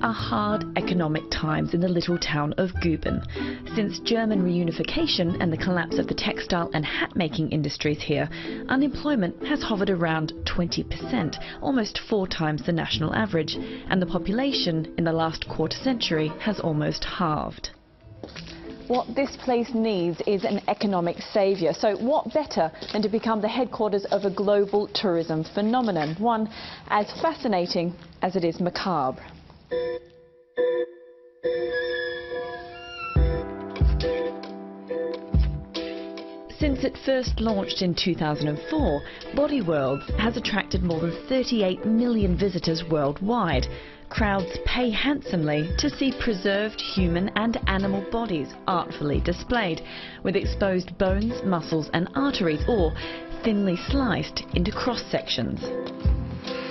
are hard economic times in the little town of Guben. Since German reunification and the collapse of the textile and hat-making industries here, unemployment has hovered around 20%, almost 4 times the national average, and the population in the last quarter century has almost halved. What this place needs is an economic saviour. So what better than to become the headquarters of a global tourism phenomenon, one as fascinating as it is macabre. Since it first launched in 2004, Body Worlds has attracted more than 38 million visitors worldwide. Crowds pay handsomely to see preserved human and animal bodies artfully displayed, with exposed bones, muscles and arteries, or thinly sliced into cross-sections.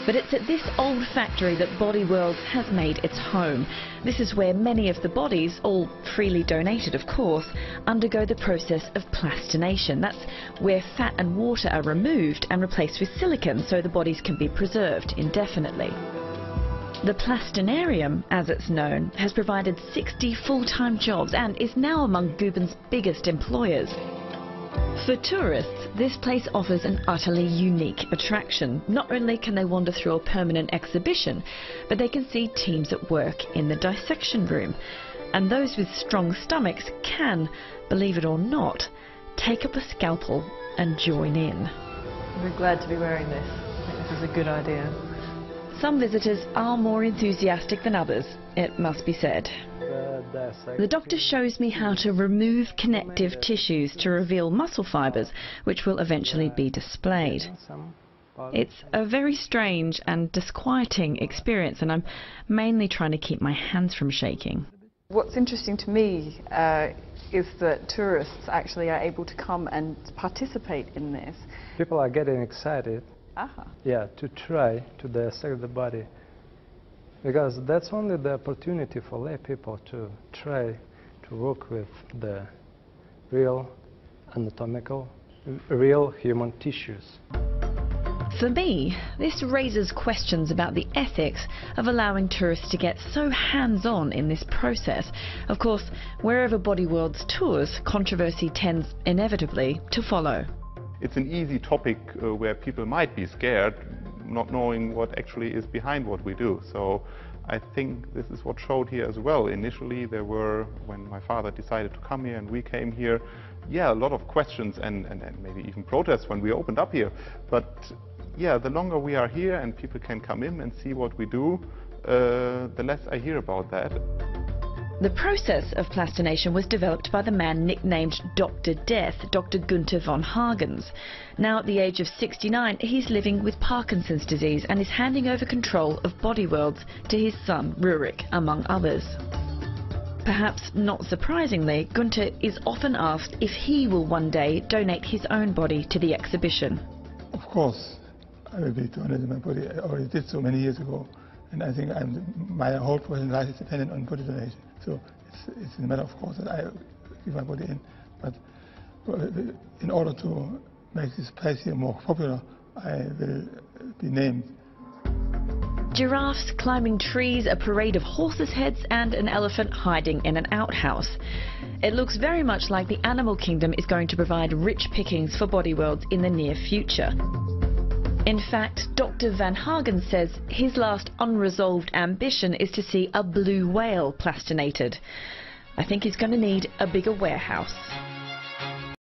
But it's at this old factory that Body Worlds has made its home. This is where many of the bodies, all freely donated of course, undergo the process of plastination. That's where fat and water are removed and replaced with silicone so the bodies can be preserved indefinitely. The Plastinarium, as it's known, has provided 60 full-time jobs and is now among Guben's biggest employers. For tourists, this place offers an utterly unique attraction. Not only can they wander through a permanent exhibition, but they can see teams at work in the dissection room. And those with strong stomachs can, believe it or not, take up a scalpel and join in. We're glad to be wearing this. I think this is a good idea. Some visitors are more enthusiastic than others, it must be said. The doctor shows me how to remove connective tissues to reveal muscle fibres, which will eventually be displayed. It's a very strange and disquieting experience, and I'm mainly trying to keep my hands from shaking. What's interesting to me is that tourists actually are able to come and participate in this. People are getting excited. Yeah, to try to dissect the body, because that's only the opportunity for lay people to try to work with the real anatomical, real human tissues. For me, this raises questions about the ethics of allowing tourists to get so hands-on in this process. Of course, wherever Body Worlds tours, controversy tends inevitably to follow. It's an easy topic where people might be scared, not knowing what actually is behind what we do. So I think this is what showed here as well. Initially there were, when my father decided to come here and we came here, yeah, a lot of questions and maybe even protests when we opened up here. But yeah, the longer we are here and people can come in and see what we do, the less I hear about that. The process of plastination was developed by the man nicknamed Dr. Death, Dr. Gunther von Hagens. Now at the age of 69, he's living with Parkinson's disease and is handing over control of Body Worlds to his son Rurik, among others. Perhaps not surprisingly, Gunther is often asked if he will one day donate his own body to the exhibition. Of course, I will be donating my body. I already did so many years ago, and I think my whole personal life is dependent on body donation. So it's a matter of course that I give my body in, but in order to make this place here more popular, I will be named. Giraffes climbing trees, a parade of horses' heads and an elephant hiding in an outhouse. It looks very much like the animal kingdom is going to provide rich pickings for Body Worlds in the near future. In fact, Dr. Van Hagen says his last unresolved ambition is to see a blue whale plastinated. I think he's going to need a bigger warehouse.